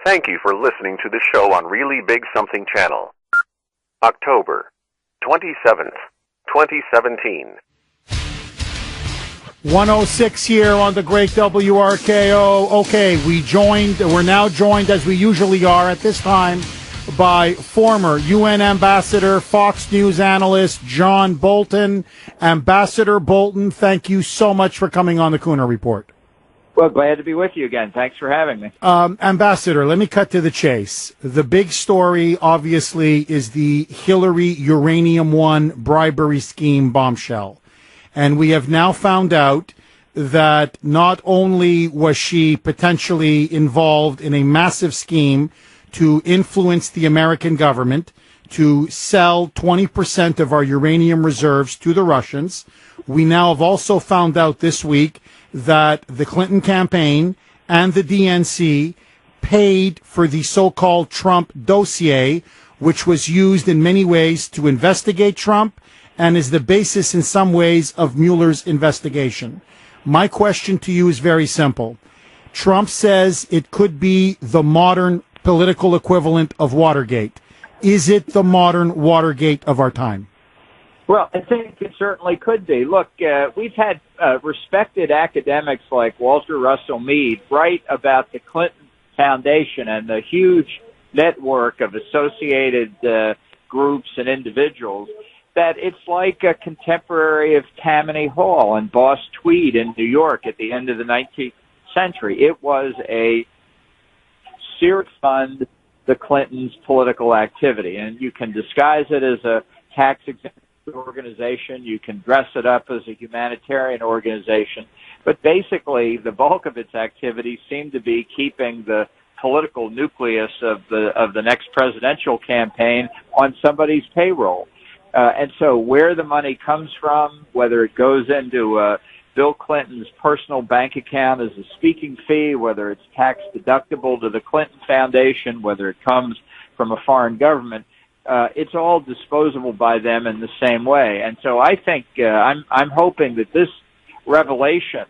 Thank you for listening to the show on Really Big Something Channel. October 27th, 2017. 106 here on the great WRKO. Okay, we're now joined, as we usually are at this time, by former UN Ambassador, Fox News analyst, John Bolton. Ambassador Bolton, thank you so much for coming on the Kuhner Report. Well, glad to be with you again. Thanks for having me. Ambassador, let me cut to the chase. The big story, obviously, is the Hillary Uranium One bribery scheme bombshell. And we have now found out that not only was she potentially involved in a massive scheme to influence the American government to sell 20% of our uranium reserves to the Russians, we now have also found out this week that the Clinton campaign and the DNC paid for the so-called Trump dossier, which was used in many ways to investigate Trump and is the basis in some ways of Mueller's investigation. My question to you is very simple. Trump says it could be the modern political equivalent of Watergate. Is it the modern Watergate of our time? Well, I think it certainly could be. Look, we've had respected academics like Walter Russell Mead write about the Clinton Foundation and the huge network of associated groups and individuals, that it's like a contemporary of Tammany Hall and Boss Tweed in New York at the end of the 19th century. It was a serious fund, the Clintons' political activity, and you can disguise it as a tax-exempt organization, you can dress it up as a humanitarian organization, but basically the bulk of its activities seem to be keeping the political nucleus of the next presidential campaign on somebody's payroll. And so where the money comes from, whether it goes into Bill Clinton's personal bank account as a speaking fee, whether it's tax deductible to the Clinton Foundation, whether it comes from a foreign government, it's all disposable by them in the same way. And so I think I'm hoping that this revelation,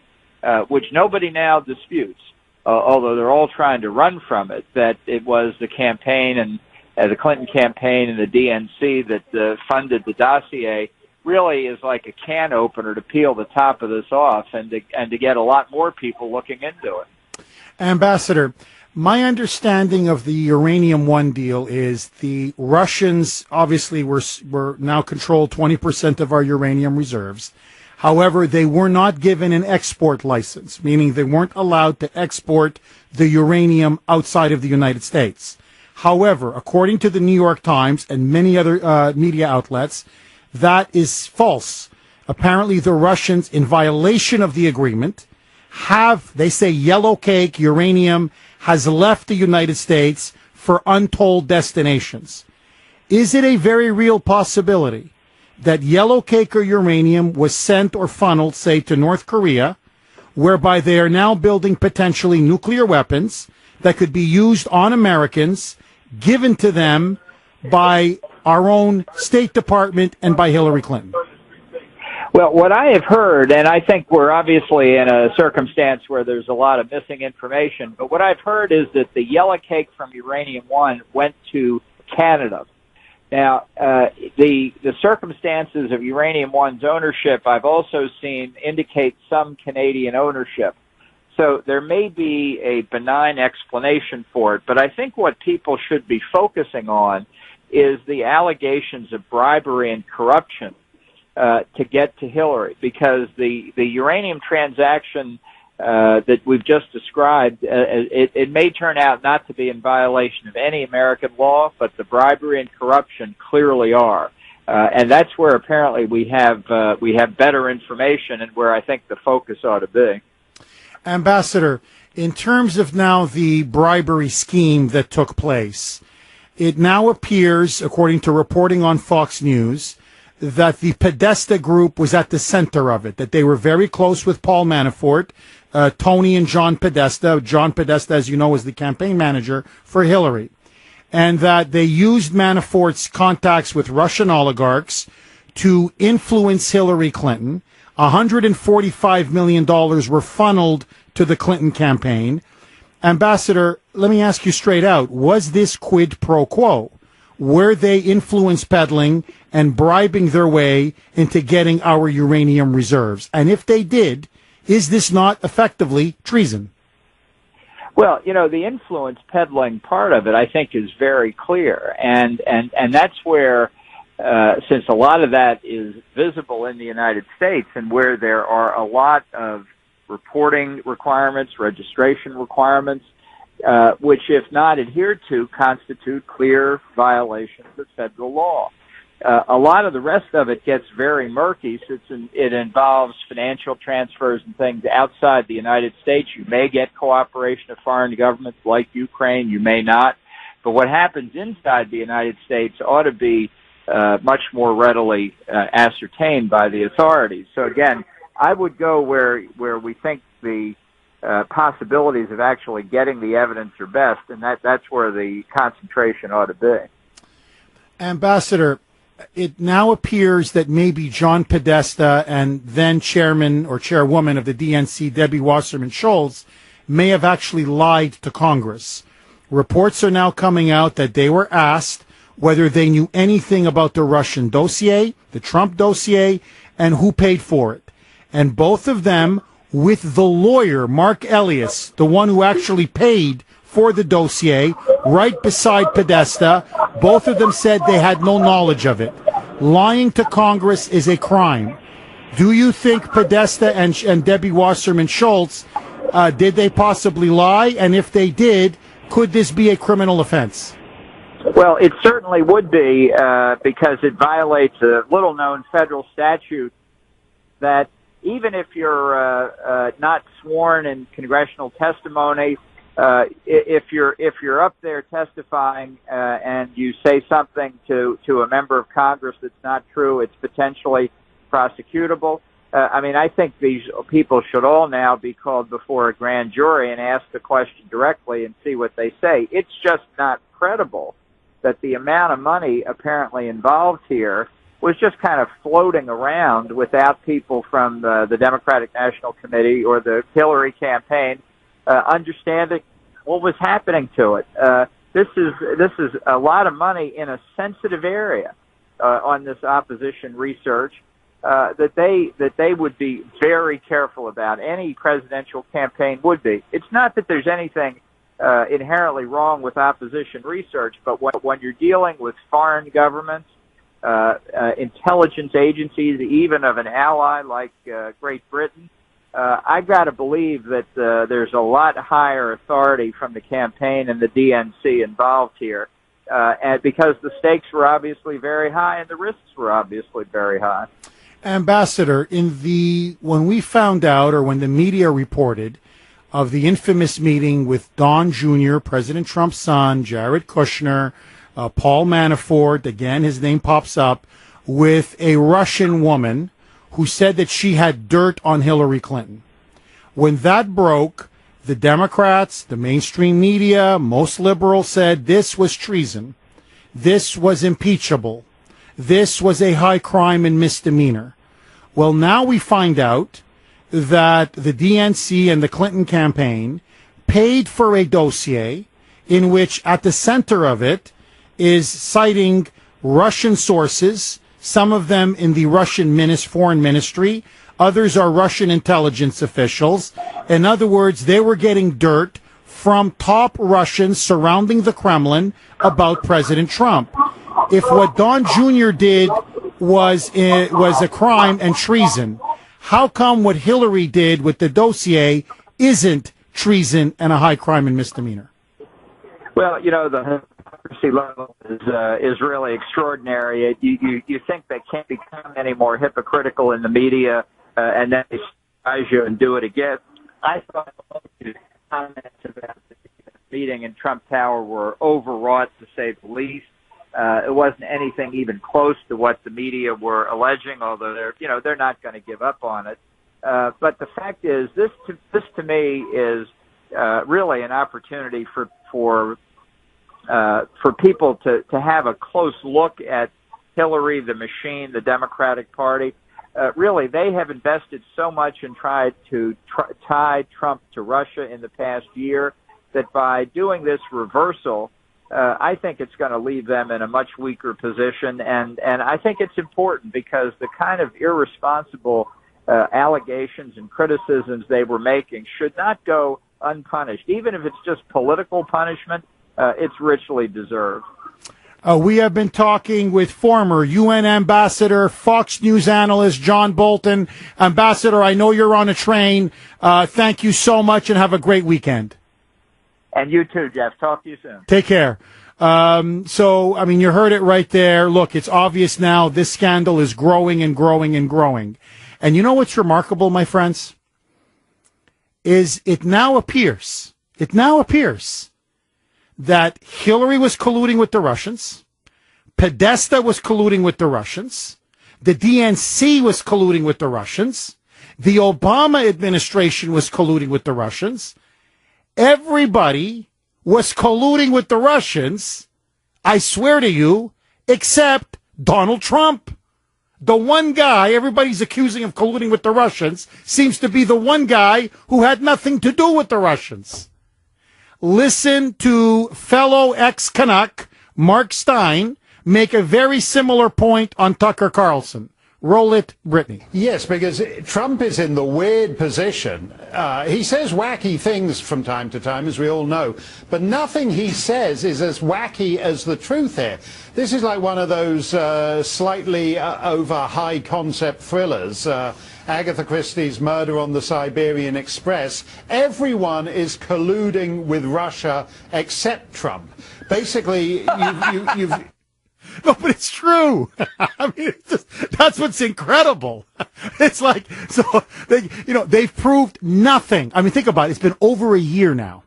which nobody now disputes, although they're all trying to run from it, that it was the campaign and the Clinton campaign and the DNC that funded the dossier, really is like a can opener to peel the top of this off and to get a lot more people looking into it. Ambassador, my understanding of the Uranium One deal is the Russians obviously were now control 20% of our uranium reserves. However, they were not given an export license, meaning they weren't allowed to export the uranium outside of the United States. However, according to the New York Times and many other media outlets, that is false. Apparently, the Russians, in violation of the agreement, they say yellow cake uranium has left the United States for untold destinations. Is it a very real possibility that yellow cake or uranium was sent or funneled, say, to North Korea, whereby they are now building potentially nuclear weapons that could be used on Americans, given to them by our own State Department and by Hillary Clinton? Well, what I have heard, and I think we're obviously in a circumstance where there's a lot of missing information, but what I've heard is that the yellow cake from Uranium One went to Canada. Now, the circumstances of Uranium One's ownership, I've also seen indicate some Canadian ownership. So there may be a benign explanation for it, but I think what people should be focusing on is the allegations of bribery and corruption to get to Hillary, because the uranium transaction that we've just described, it may turn out not to be in violation of any American law, but the bribery and corruption clearly are. And that's where apparently we have better information and where I think the focus ought to be. Ambassador, in terms of now the bribery scheme that took place, it now appears, according to reporting on Fox News, that the Podesta group was at the center of it, that they were very close with Paul Manafort, Tony and John Podesta. John Podesta, as you know, is the campaign manager for Hillary. And that they used Manafort's contacts with Russian oligarchs to influence Hillary Clinton. $145 million were funneled to the Clinton campaign. Ambassador, let me ask you straight out, was this quid pro quo? Were they influence peddling and bribing their way into getting our uranium reserves? And if they did, is this not effectively treason? Well, the influence peddling part of it, I think, is very clear. And that's where, since a lot of that is visible in the United States and where there are a lot of reporting requirements, registration requirements, which, if not adhered to, constitute clear violations of federal law. A lot of the rest of it gets very murky since it involves financial transfers and things outside the United States. You may get cooperation of foreign governments like Ukraine. You may not. But what happens inside the United States ought to be much more readily ascertained by the authorities. So, again, I would go where we think the possibilities of actually getting the evidence are best, and that's where the concentration ought to be. Ambassador, it now appears that maybe John Podesta and then chairman or chairwoman of the DNC, Debbie Wasserman Schultz, may have actually lied to Congress. Reports are now coming out that they were asked whether they knew anything about the Russian dossier, the Trump dossier, and who paid for it. And both of them, with the lawyer, Mark Elias, the one who actually paid for the dossier, right beside Podesta, both of them said they had no knowledge of it. Lying to Congress is a crime. Do you think Podesta and Debbie Wasserman Schultz, did they possibly lie? And if they did, could this be a criminal offense? Well, it certainly would be, because it violates a little-known federal statute that even if you're not sworn in congressional testimony, if you're up there testifying and you say something to a member of Congress that's not true, it's potentially prosecutable. I think these people should all now be called before a grand jury and asked the question directly and see what they say. It's just not credible that the amount of money apparently involved here was just kind of floating around without people from the Democratic National Committee or the Hillary campaign understanding what was happening to it. This is a lot of money in a sensitive area on this opposition research that they would be very careful about. Any presidential campaign would be. It's not that there's anything inherently wrong with opposition research, but when you're dealing with foreign governments, intelligence agencies, even of an ally like Great Britain, I've got to believe that there's a lot higher authority from the campaign and the DNC involved here, and because the stakes were obviously very high and the risks were obviously very high. Ambassador, when we found out, or when the media reported of the infamous meeting with Don Jr., President Trump's son, Jared Kushner, Paul Manafort, again, his name pops up, with a Russian woman who said that she had dirt on Hillary Clinton. When that broke, the Democrats, the mainstream media, most liberals said this was treason. This was impeachable. This was a high crime and misdemeanor. Well, now we find out that the DNC and the Clinton campaign paid for a dossier in which at the center of it is citing Russian sources, some of them in the Russian foreign ministry, others are Russian intelligence officials. In other words, they were getting dirt from top Russians surrounding the Kremlin about President Trump. If what Don Jr. did was a crime and treason, how come what Hillary did with the dossier isn't treason and a high crime and misdemeanor? Well, the hypocrisy level is really extraordinary. You think they can't become any more hypocritical in the media, and then they surprise you and do it again. I thought the comments about the meeting in Trump Tower were overwrought, to say the least. It wasn't anything even close to what the media were alleging, although they're not going to give up on it. But the fact is, this to me is really an opportunity for people to have a close look at Hillary, the machine, the Democratic Party. Really, they have invested so much and tried to tie Trump to Russia in the past year that by doing this reversal, I think it's going to leave them in a much weaker position. And I think it's important because the kind of irresponsible allegations and criticisms they were making should not go unpunished. Even if it's just political punishment, it's richly deserved. We have been talking with former UN ambassador, Fox News analyst John Bolton. Ambassador, I know you're on a train. Thank you so much and have a great weekend. And you too, Jeff. Talk to you soon. Take care. So, I mean, you heard it right there. Look, it's obvious now this scandal is growing and growing and growing. And you know what's remarkable, my friends? Is it now appears that Hillary was colluding with the Russians, Podesta was colluding with the Russians, the DNC was colluding with the Russians, the Obama administration was colluding with the Russians. Everybody was colluding with the Russians, I swear to you, except Donald Trump. The one guy everybody's accusing of colluding with the Russians seems to be the one guy who had nothing to do with the Russians. Listen to fellow ex-Canuck Mark Stein make a very similar point on Tucker Carlson. Roll it, Brittany. Yes, because Trump is in the weird position. He says wacky things from time to time, as we all know, but nothing he says is as wacky as the truth here. This is like one of those slightly over high concept thrillers. Agatha Christie's Murder on the Siberian Express. Everyone is colluding with Russia except Trump. Basically, you've No, but it's true. I mean, that's what's incredible. It's like, so they've proved nothing. I mean, think about it. It's been over a year now.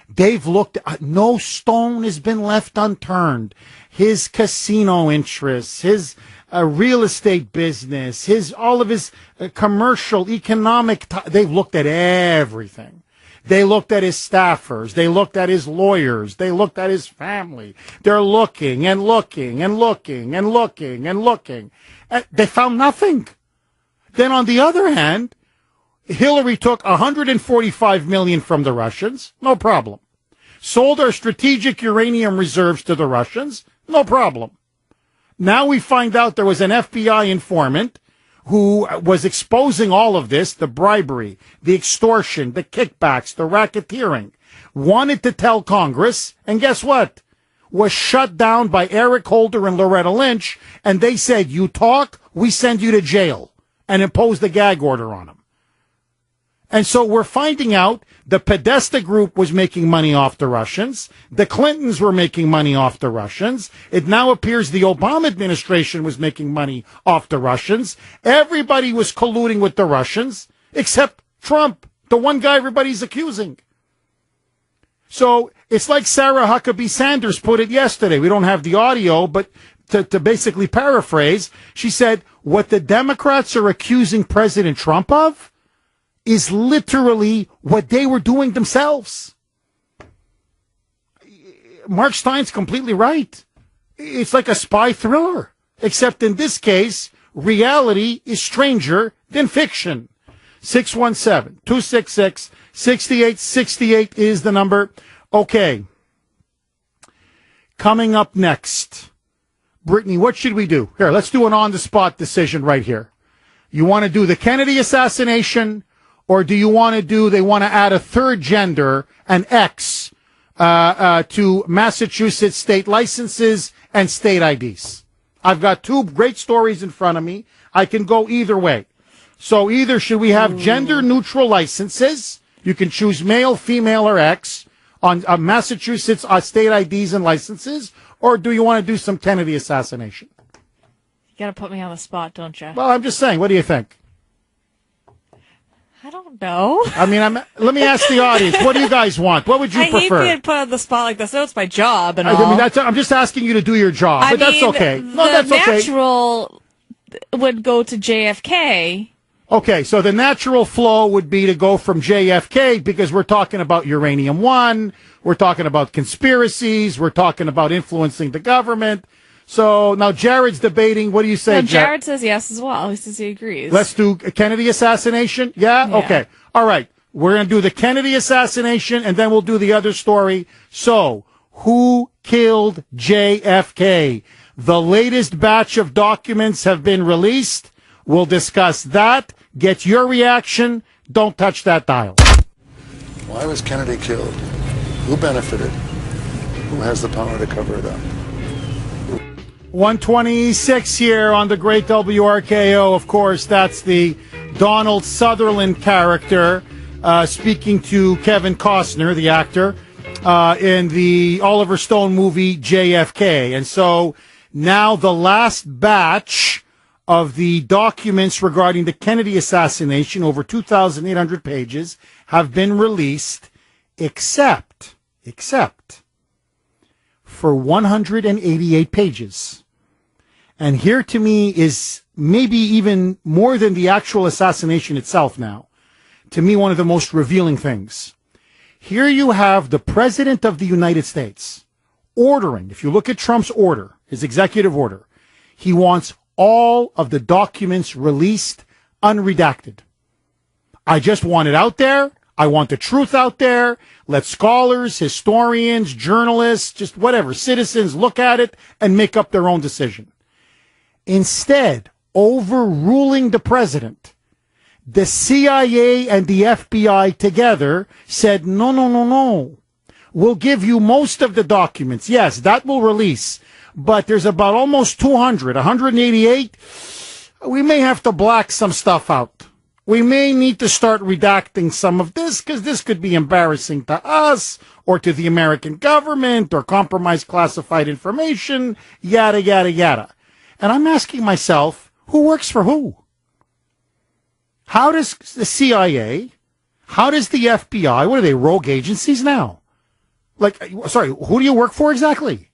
They've looked, no stone has been left unturned. His casino interests, his real estate business, all of his commercial, economic, they've looked at everything. They looked at his staffers. They looked at his lawyers. They looked at his family. They're looking and looking and looking and looking and looking. They found nothing. Then on the other hand, Hillary took $145 million from the Russians. No problem. Sold our strategic uranium reserves to the Russians. No problem. Now we find out there was an FBI informant who was exposing all of this, the bribery, the extortion, the kickbacks, the racketeering, wanted to tell Congress, and guess what? Was shut down by Eric Holder and Loretta Lynch, and they said, you talk, we send you to jail, and imposed a gag order on them. And so we're finding out the Podesta group was making money off the Russians. The Clintons were making money off the Russians. It now appears the Obama administration was making money off the Russians. Everybody was colluding with the Russians, except Trump, the one guy everybody's accusing. So it's like Sarah Huckabee Sanders put it yesterday. We don't have the audio, but to basically paraphrase, she said, what the Democrats are accusing President Trump of is literally what they were doing themselves. Mark Stein's completely right. It's like a spy thriller, except in this case, reality is stranger than fiction. 617-266-6868 is the number. Okay. Coming up next, Brittany, what should we do? Here, let's do an on-the-spot decision right here. You want to do the Kennedy assassination, or do you want to they want to add a third gender, an X, to Massachusetts state licenses and state IDs? I've got two great stories in front of me. I can go either way. So either should we have gender-neutral licenses? You can choose male, female, or X on Massachusetts state IDs and licenses, or do you want to do some Kennedy assassination? You got to put me on the spot, don't you? Well, I'm just saying. What do you think? I don't know. I mean, let me ask the audience. What do you guys want? What would you prefer? I hate being put on the spot like this. No, it's my job and all. I mean, I'm just asking you to do your job, but that's okay. No, that's okay. The natural would go to JFK. Okay, so the natural flow would be to go from JFK because we're talking about Uranium One, we're talking about conspiracies, we're talking about influencing the government. So now Jared's debating. What do you say, Jared? Jared says yes as well. He says he agrees. Let's do a Kennedy assassination. Yeah? Okay. All right. We're going to do the Kennedy assassination, and then we'll do the other story. So, who killed JFK? The latest batch of documents have been released. We'll discuss that. Get your reaction. Don't touch that dial. Why was Kennedy killed? Who benefited? Who has the power to cover it up? 126 here on the great WRKO. Of course, that's the Donald Sutherland character speaking to Kevin Costner, the actor, in the Oliver Stone movie JFK. And so now the last batch of the documents regarding the Kennedy assassination, over 2,800 pages, have been released, except for 188 pages. And here to me is maybe even more than the actual assassination itself now. To me, one of the most revealing things. Here you have the President of the United States ordering, if you look at Trump's order, his executive order, he wants all of the documents released unredacted. I just want it out there. I want the truth out there. Let scholars, historians, journalists, just whatever, citizens look at it and make up their own decision. Instead, overruling the president, the CIA and the FBI together said, no. We'll give you most of the documents. Yes, that will release. But there's about almost 200, 188. We may have to black some stuff out. We may need to start redacting some of this because this could be embarrassing to us or to the American government or compromise classified information, yada, yada, yada. And I'm asking myself, who works for who? How does the CIA, how does the FBI, what are they, rogue agencies now? Sorry, who do you work for exactly?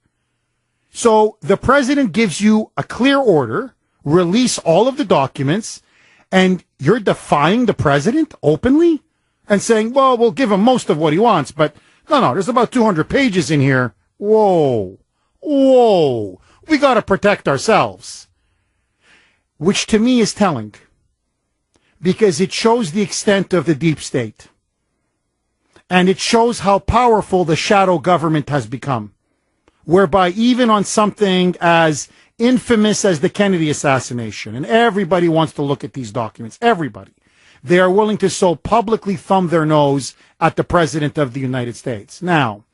So the president gives you a clear order, release all of the documents, and you're defying the president openly and saying, well, we'll give him most of what he wants, but no, there's about 200 pages in here. Whoa. We got to protect ourselves. Which to me is telling, because it shows the extent of the deep state. And it shows how powerful the shadow government has become, whereby even on something as infamous as the Kennedy assassination, and everybody wants to look at these documents, everybody, they are willing to so publicly thumb their nose at the President of the United States. Now,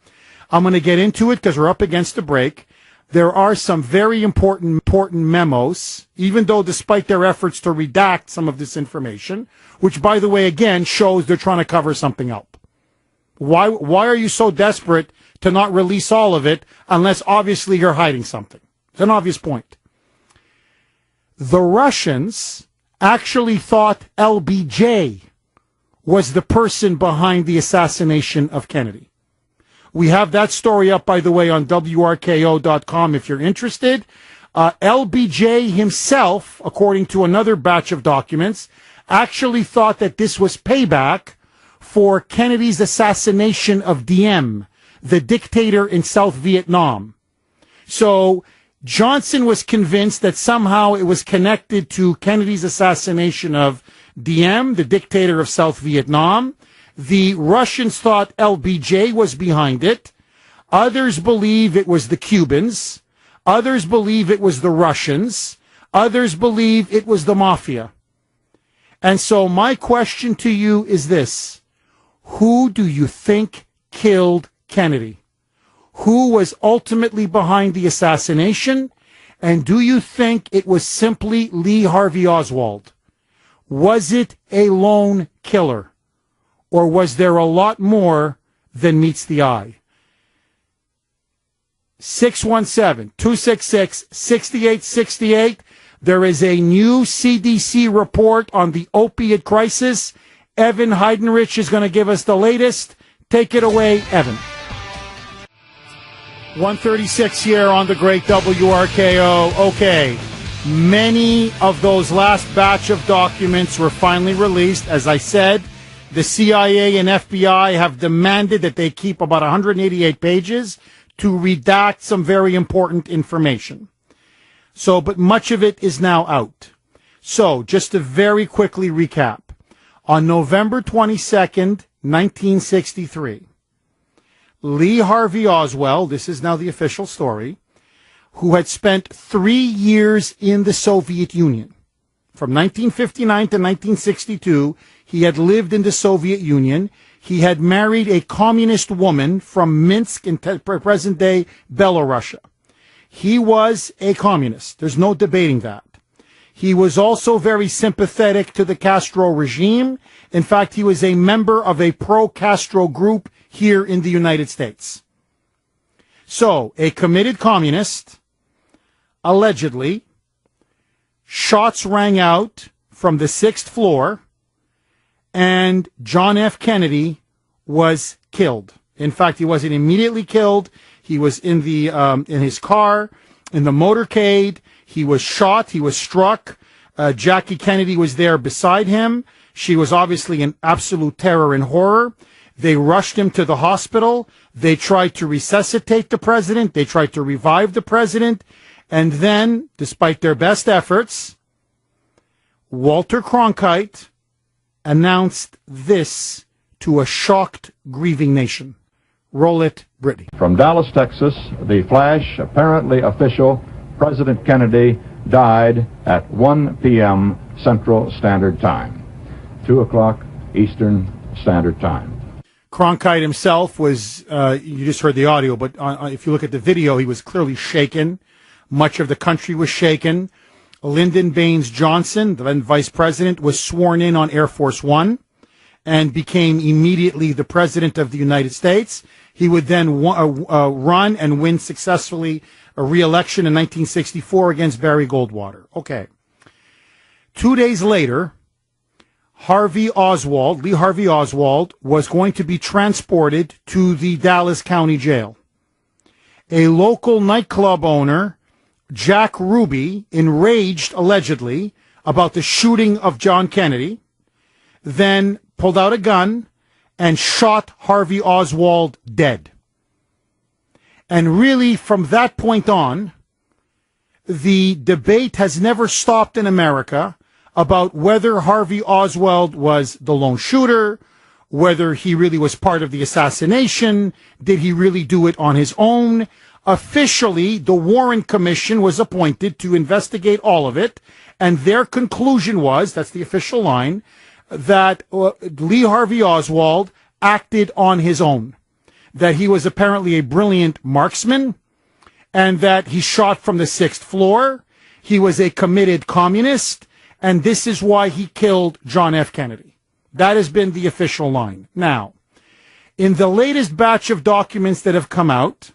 I'm going to get into it because we're up against the break. There are some very important memos, even though despite their efforts to redact some of this information, which, by the way, again, shows they're trying to cover something up. Why are you so desperate to not release all of it unless obviously you're hiding something? It's an obvious point. The Russians actually thought LBJ was the person behind the assassination of Kennedy. We have that story up, by the way, on WRKO.com if you're interested. LBJ himself, according to another batch of documents, actually thought that this was payback for Kennedy's assassination of Diem, the dictator in South Vietnam. So Johnson was convinced that somehow it was connected to Kennedy's assassination of Diem, the dictator of South Vietnam. The Russians thought LBJ was behind it. Others believe it was the Cubans. Others believe it was the Russians. Others believe it was the mafia. And so my question to you is this. Who do you think killed Kennedy? Who was ultimately behind the assassination? And do you think it was simply Lee Harvey Oswald? Was it a lone killer? Or was there a lot more than meets the eye? 617-266-6868. There is a new CDC report on the opiate crisis. Evan Heidenrich is going to give us the latest. Take it away, Evan. 136 here on the great WRKO. Okay, many of those last batch of documents were finally released. As I said, the CIA and FBI have demanded that they keep about 188 pages to redact some very important information. So, but much of it is now out. So, just to very quickly recap. On November 22nd, 1963, Lee Harvey Oswald, this is now the official story, who had spent 3 years in the Soviet Union. From 1959 to 1962, he had lived in the Soviet Union. He had married a communist woman from Minsk in present-day Belarus. He was a communist. There's no debating that. He was also very sympathetic to the Castro regime. In fact, he was a member of a pro-Castro group here in the United States. So, a committed communist, allegedly, shots rang out from the 6th floor, and John F. Kennedy was killed. In fact, he wasn't immediately killed. He was in his car, in the motorcade. He was shot. He was struck. Jackie Kennedy was there beside him. She was obviously in absolute terror and horror. They rushed him to the hospital. They tried to resuscitate the president. They tried to revive the president. And then, despite their best efforts, Walter Cronkite announced this to a shocked, grieving nation. Roll it, Brittany. From Dallas, Texas, the flash, apparently official, President Kennedy died at 1 p.m. Central Standard Time, 2 o'clock Eastern Standard Time. Cronkite himself was, you just heard the audio, but if you look at the video, he was clearly shaken. Much of the country was shaken. Lyndon Baines Johnson, the then vice president, was sworn in on Air Force One and became immediately the president of the United States. He would then run and win successfully a re-election in 1964 against Barry Goldwater. Okay. 2 days later, Lee Harvey Oswald, was going to be transported to the Dallas County Jail. A local nightclub owner, Jack Ruby, enraged, allegedly, about the shooting of John Kennedy, then pulled out a gun and shot Harvey Oswald dead. And really, from that point on, the debate has never stopped in America about whether Harvey Oswald was the lone shooter, whether he really was part of the assassination, did he really do it on his own. Officially, the Warren Commission was appointed to investigate all of it, and their conclusion was, that's the official line, that Lee Harvey Oswald acted on his own, that he was apparently a brilliant marksman, and that he shot from the 6th floor. He was a committed communist, and this is why he killed John F. Kennedy. That has been the official line. Now, in the latest batch of documents that have come out,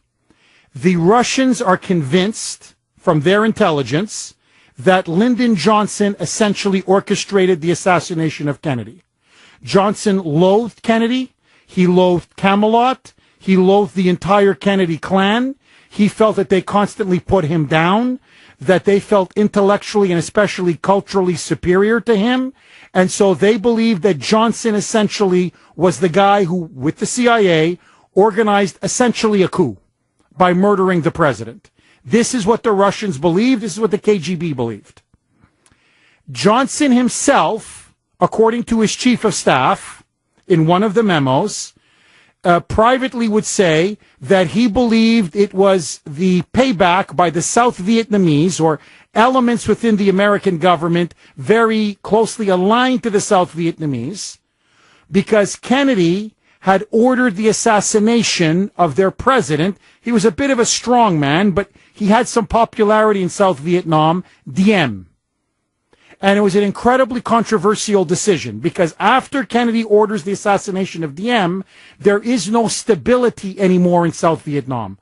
the Russians are convinced from their intelligence that Lyndon Johnson essentially orchestrated the assassination of Kennedy. Johnson loathed Kennedy. He loathed Camelot. He loathed the entire Kennedy clan. He felt that they constantly put him down, that they felt intellectually and especially culturally superior to him. And so they believed that Johnson essentially was the guy who, with the CIA, organized essentially a coup by murdering the president. This is what the Russians believed. This is what the KGB believed. Johnson himself, according to his chief of staff, in one of the memos, privately would say that he believed it was the payback by the South Vietnamese or elements within the American government very closely aligned to the South Vietnamese, because Kennedy had ordered the assassination of their president. He was a bit of a strong man, but he had some popularity in South Vietnam, Diem. And it was an incredibly controversial decision because after Kennedy orders the assassination of Diem, there is no stability anymore in South Vietnam.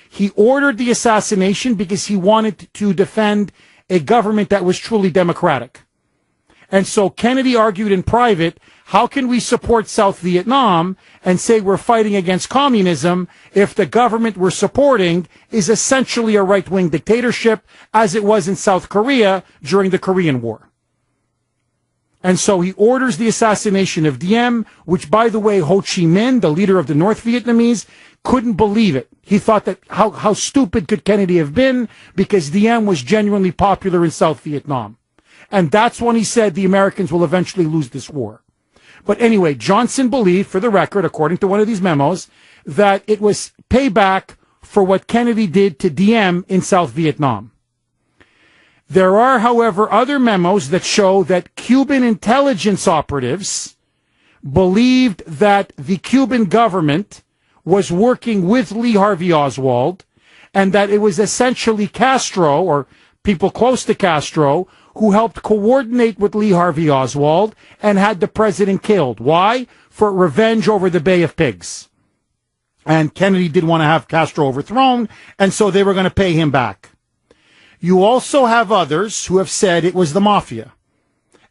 He ordered the assassination because he wanted to defend a government that was truly democratic. And so Kennedy argued in private, how can we support South Vietnam and say we're fighting against communism if the government we're supporting is essentially a right-wing dictatorship, as it was in South Korea during the Korean War? And so he orders the assassination of Diem, which, by the way, Ho Chi Minh, the leader of the North Vietnamese, couldn't believe it. He thought that how stupid could Kennedy have been, because Diem was genuinely popular in South Vietnam. And that's when he said the Americans will eventually lose this war. But anyway, Johnson believed, for the record, according to one of these memos, that it was payback for what Kennedy did to Diem in South Vietnam. There are, however, other memos that show that Cuban intelligence operatives believed that the Cuban government was working with Lee Harvey Oswald, and that it was essentially Castro, or people close to Castro, who helped coordinate with Lee Harvey Oswald and had the president killed. Why? For revenge over the Bay of Pigs. And Kennedy didn't want to have Castro overthrown, and so they were going to pay him back. You also have others who have said it was the mafia.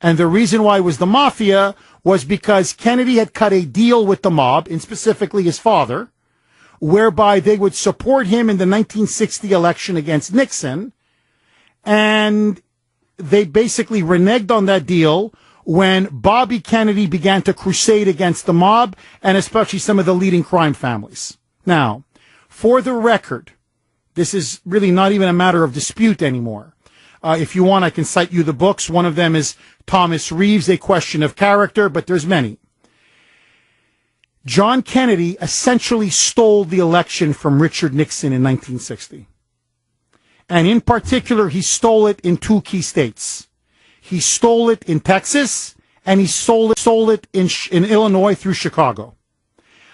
And the reason why it was the mafia was because Kennedy had cut a deal with the mob, and specifically his father, whereby they would support him in the 1960 election against Nixon, and they basically reneged on that deal when Bobby Kennedy began to crusade against the mob, and especially some of the leading crime families. Now, for the record, this is really not even a matter of dispute anymore. If you want, I can cite you the books. One of them is Thomas Reeves, A Question of Character, but there's many. John Kennedy essentially stole the election from Richard Nixon in 1960. And in particular, he stole it in two key states. He stole it in Texas, and he stole it in Illinois through Chicago.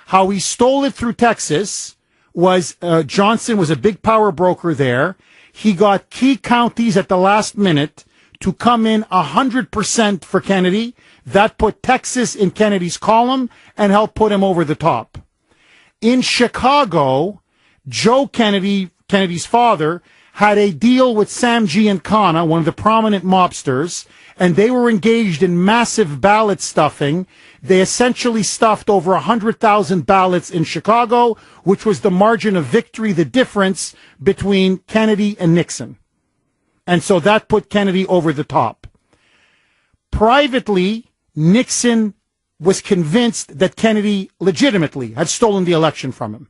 How he stole it through Texas was Johnson was a big power broker there. He got key counties at the last minute to come in 100% for Kennedy. That put Texas in Kennedy's column and helped put him over the top. In Chicago, Joe Kennedy, Kennedy's father, had a deal with Sam Giancana, one of the prominent mobsters, and they were engaged in massive ballot stuffing. They essentially stuffed over 100,000 ballots in Chicago, which was the margin of victory, the difference between Kennedy and Nixon. And so that put Kennedy over the top. Privately, Nixon was convinced that Kennedy legitimately had stolen the election from him.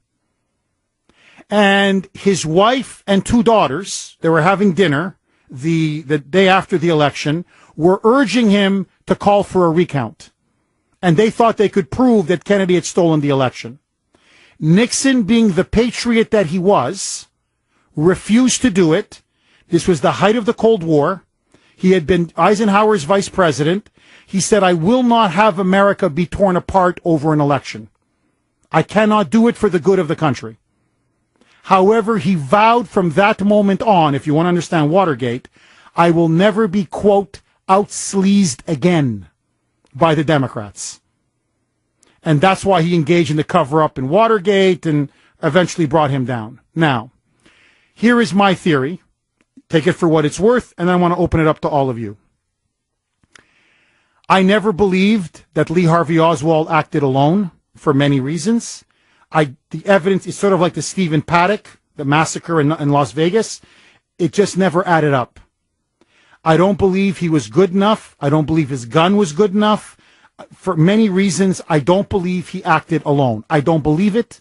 And his wife and two daughters, they were having dinner the day after the election, were urging him to call for a recount. And they thought they could prove that Kennedy had stolen the election. Nixon, being the patriot that he was, refused to do it. This was the height of the Cold War. He had been Eisenhower's vice president. He said, I will not have America be torn apart over an election. I cannot do it for the good of the country. However, he vowed from that moment on, if you want to understand Watergate, I will never be, quote, out-sleazed again by the Democrats. And that's why he engaged in the cover-up in Watergate and eventually brought him down. Now, here is my theory. Take it for what it's worth, and I want to open it up to all of you. I never believed that Lee Harvey Oswald acted alone for many reasons. The evidence is sort of like the Stephen Paddock, the massacre in Las Vegas. It just never added up. I don't believe he was good enough. I don't believe his gun was good enough. For many reasons, I don't believe he acted alone. I don't believe it.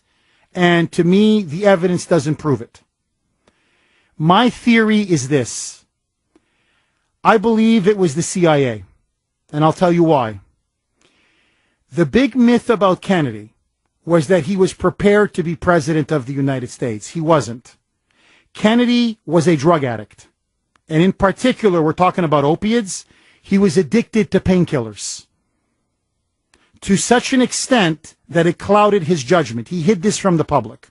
And to me, the evidence doesn't prove it. My theory is this. I believe it was the CIA. And I'll tell you why. The big myth about Kennedy was that he was prepared to be president of the United States. He wasn't. Kennedy was a drug addict. And in particular, we're talking about opiates. He was addicted to painkillers to such an extent that it clouded his judgment. He hid this from the public.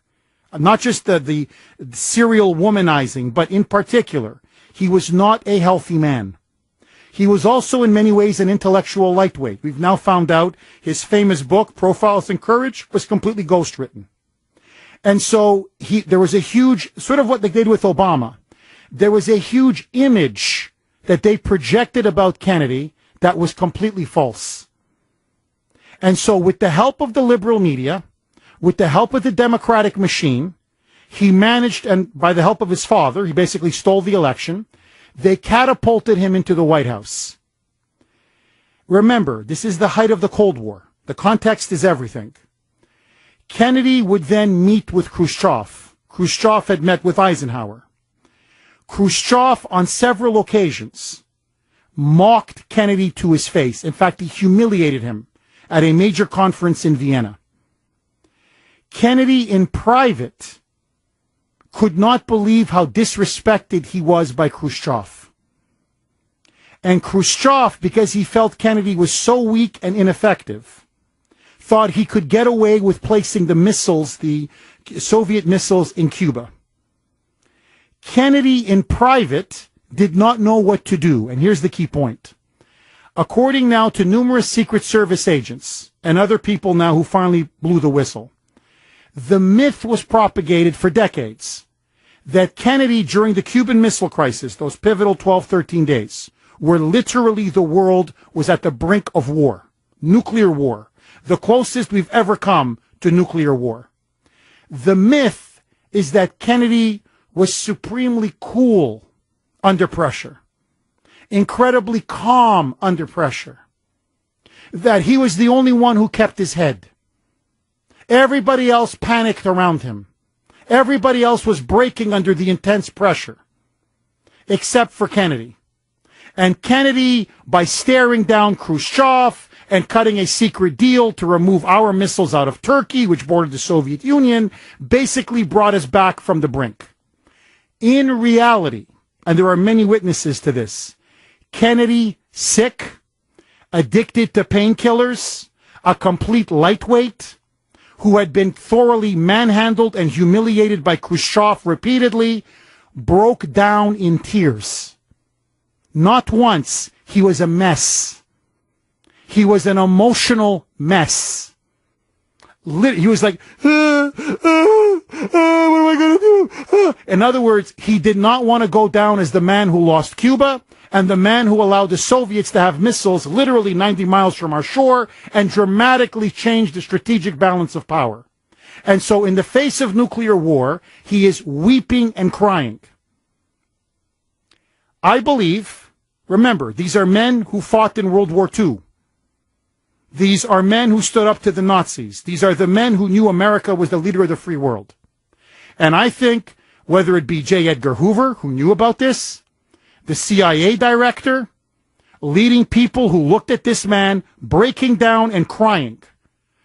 Not just the serial womanizing, but in particular, he was not a healthy man. He was also in many ways an intellectual lightweight. We've now found out his famous book, Profiles in Courage, was completely ghostwritten. And so there was a huge, sort of what they did with Obama, there was a huge image that they projected about Kennedy that was completely false. And so with the help of the liberal media, with the help of the Democratic machine, he managed, and by the help of his father, he basically stole the election. They catapulted him into the White House. Remember, this is the height of the Cold War. The context is everything. Kennedy would then meet with Khrushchev. Khrushchev had met with Eisenhower. Khrushchev, on several occasions, mocked Kennedy to his face. In fact, he humiliated him at a major conference in Vienna. Kennedy in private could not believe how disrespected he was by Khrushchev. And Khrushchev, because he felt Kennedy was so weak and ineffective, thought he could get away with placing the missiles, the Soviet missiles, in Cuba. Kennedy in private did not know what to do. And here's the key point. According now to numerous Secret Service agents and other people now who finally blew the whistle, the myth was propagated for decades that Kennedy, during the Cuban Missile Crisis, those pivotal 12, 13 days, where literally the world was at the brink of war, nuclear war, the closest we've ever come to nuclear war. The myth is that Kennedy was supremely cool under pressure, incredibly calm under pressure, that he was the only one who kept his head. Everybody else panicked around him. Everybody else was breaking under the intense pressure, except for Kennedy. And Kennedy, by staring down Khrushchev and cutting a secret deal to remove our missiles out of Turkey, which bordered the Soviet Union, basically brought us back from the brink. In reality, and there are many witnesses to this, Kennedy, sick, addicted to painkillers, a complete lightweight, who had been thoroughly manhandled and humiliated by Khrushchev repeatedly, broke down in tears. Not once. He was a mess. He was an emotional mess. He was like, what am I going to do? In other words, he did not want to go down as the man who lost Cuba and the man who allowed the Soviets to have missiles literally 90 miles from our shore and dramatically change the strategic balance of power. And so in the face of nuclear war, he is weeping and crying. I believe, remember, these are men who fought in World War II. These are men who stood up to the Nazis. These are the men who knew America was the leader of the free world. And I think whether it be J. Edgar Hoover, who knew about this, the CIA director, leading people who looked at this man breaking down and crying,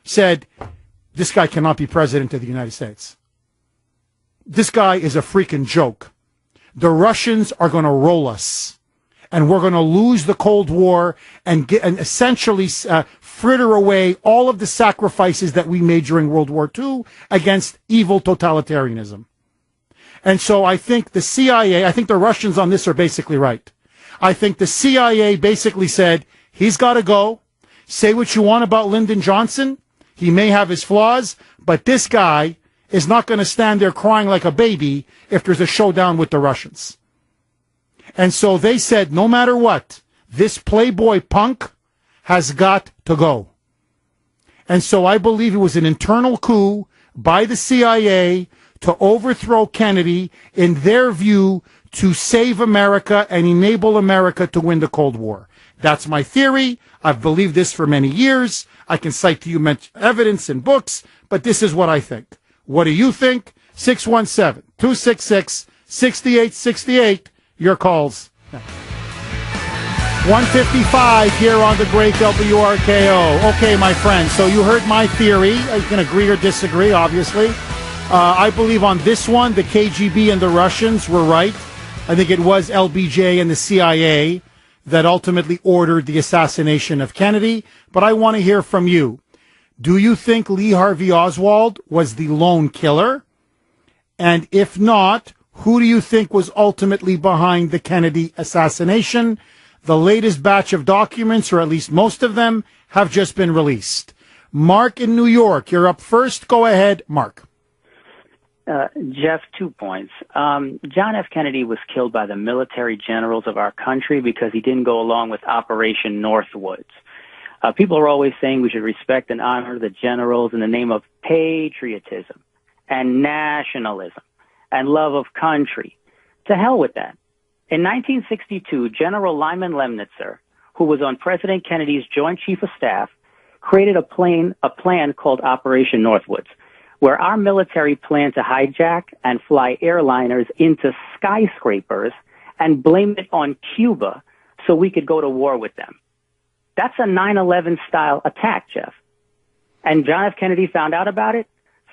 said, this guy cannot be president of the United States. This guy is a freaking joke. The Russians are going to roll us. And we're going to lose the Cold War and essentially fritter away all of the sacrifices that we made during World War II against evil totalitarianism. And so I think the CIA, I think the Russians on this are basically right. I think the CIA basically said, he's got to go. Say what you want about Lyndon Johnson. He may have his flaws, but this guy is not going to stand there crying like a baby if there's a showdown with the Russians. And so they said, no matter what, this playboy punk has got to go. And so I believe it was an internal coup by the CIA to overthrow Kennedy, in their view, to save America and enable America to win the Cold War. That's my theory. I've believed this for many years. I can cite to you evidence in books, but this is what I think. What do you think? 617-266-6868. Your calls. 155 here on the great WRKO. Okay, my friend, so you heard my theory. You can agree or disagree, obviously. I believe on this one, the KGB and the Russians were right. I think it was LBJ and the CIA that ultimately ordered the assassination of Kennedy. But I want to hear from you. Do you think Lee Harvey Oswald was the lone killer? And if not, who do you think was ultimately behind the Kennedy assassination? The latest batch of documents, or at least most of them, have just been released. Mark in New York, you're up first. Go ahead, Mark. Jeff, 2 points. John F. Kennedy was killed by the military generals of our country because he didn't go along with Operation Northwoods. People are always saying we should respect and honor the generals in the name of patriotism and nationalism and love of country. To hell with that. In 1962, General Lyman Lemnitzer, who was on President Kennedy's Joint Chief of Staff, created a plan called Operation Northwoods, where our military planned to hijack and fly airliners into skyscrapers and blame it on Cuba so we could go to war with them. That's a 9/11 style attack, Jeff. And John F. Kennedy found out about it,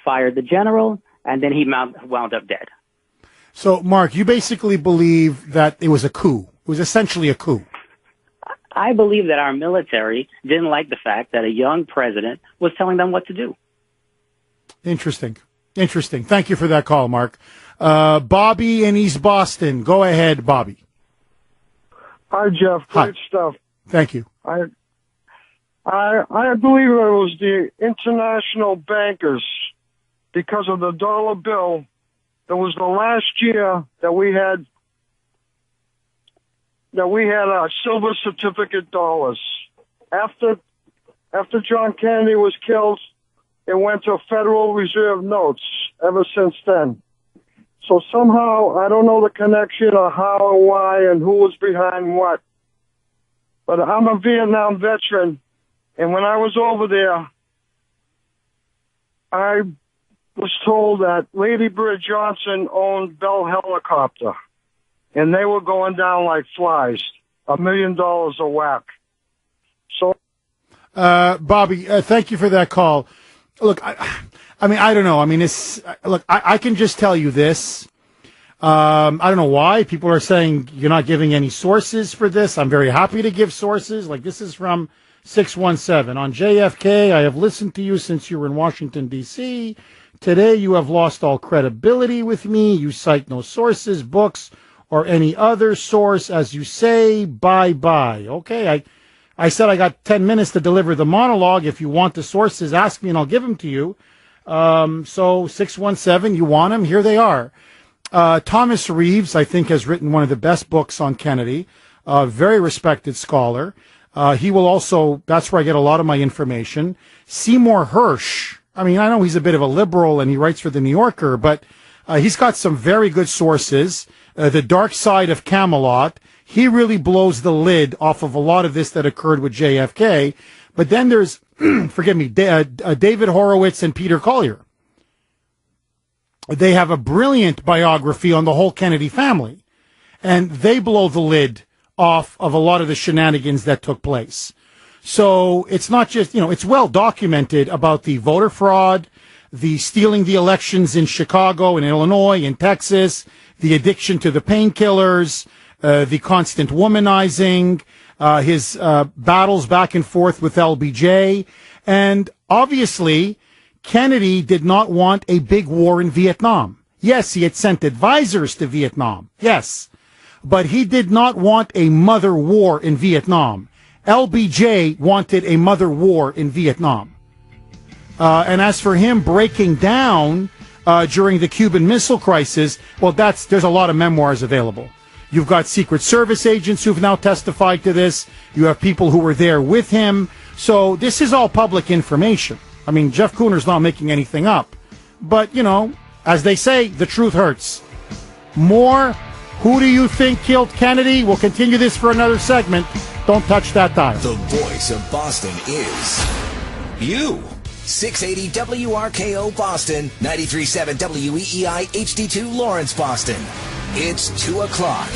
fired the general, and then he wound up dead. So, Mark, you basically believe that it was a coup. It was essentially a coup. I believe that our military didn't like the fact that a young president was telling them what to do. Interesting. Thank you for that call, Mark. Bobby in East Boston. Go ahead, Bobby. Hi, Jeff. Great stuff. Thank you. I believe it was the international bankers, because of the dollar bill. That was the last year that we had silver certificate dollars. After John Kennedy was killed, it went to Federal Reserve notes ever since then. So somehow, I don't know the connection or how or why and who was behind what. But I'm a Vietnam veteran, and when I was over there, I was told that Lady Bird Johnson owned Bell Helicopter, and they were going down like flies, $1 million a whack. So, Bobby, thank you for that call. Look, I mean, I don't know. I mean, I can just tell you this. I don't know why people are saying you're not giving any sources for this. I'm very happy to give sources. Like, this is from 617. On JFK, I have listened to you since you were in Washington, D.C. Today, you have lost all credibility with me. You cite no sources, books, or any other source. As you say, bye-bye. Okay, I said I got 10 minutes to deliver the monologue. If you want the sources, ask me and I'll give them to you. So 617, you want them? Here they are. Thomas Reeves, I think, has written one of the best books on Kennedy. Very respected scholar. He will also, that's where I get a lot of my information. Seymour Hersh. I mean, I know he's a bit of a liberal and he writes for the New Yorker, but he's got some very good sources. The Dark Side of Camelot. He really blows the lid off of a lot of this that occurred with JFK. But then there's, forgive me, David Horowitz and Peter Collier. They have a brilliant biography on the whole Kennedy family. And they blow the lid off of a lot of the shenanigans that took place. So it's not just, it's well documented about the voter fraud, the stealing the elections in Chicago and Illinois and Texas, the addiction to the painkillers, the constant womanizing, his battles back and forth with LBJ. And obviously, Kennedy did not want a big war in Vietnam. Yes, he had sent advisors to Vietnam. Yes. But he did not want a mother war in Vietnam. LBJ wanted a mother war in Vietnam. And as for him breaking down during the Cuban Missile Crisis, well, there's a lot of memoirs available. You've got Secret Service agents who've now testified to this. You have people who were there with him. So this is all public information. I mean, Jeff Kuhner's not making anything up. But, as they say, the truth hurts. More, who do you think killed Kennedy? We'll continue this for another segment. Don't touch that dial. The voice of Boston is you. 680 WRKO Boston, 93.7 WEEI HD2 Lawrence, Boston. It's 2 o'clock.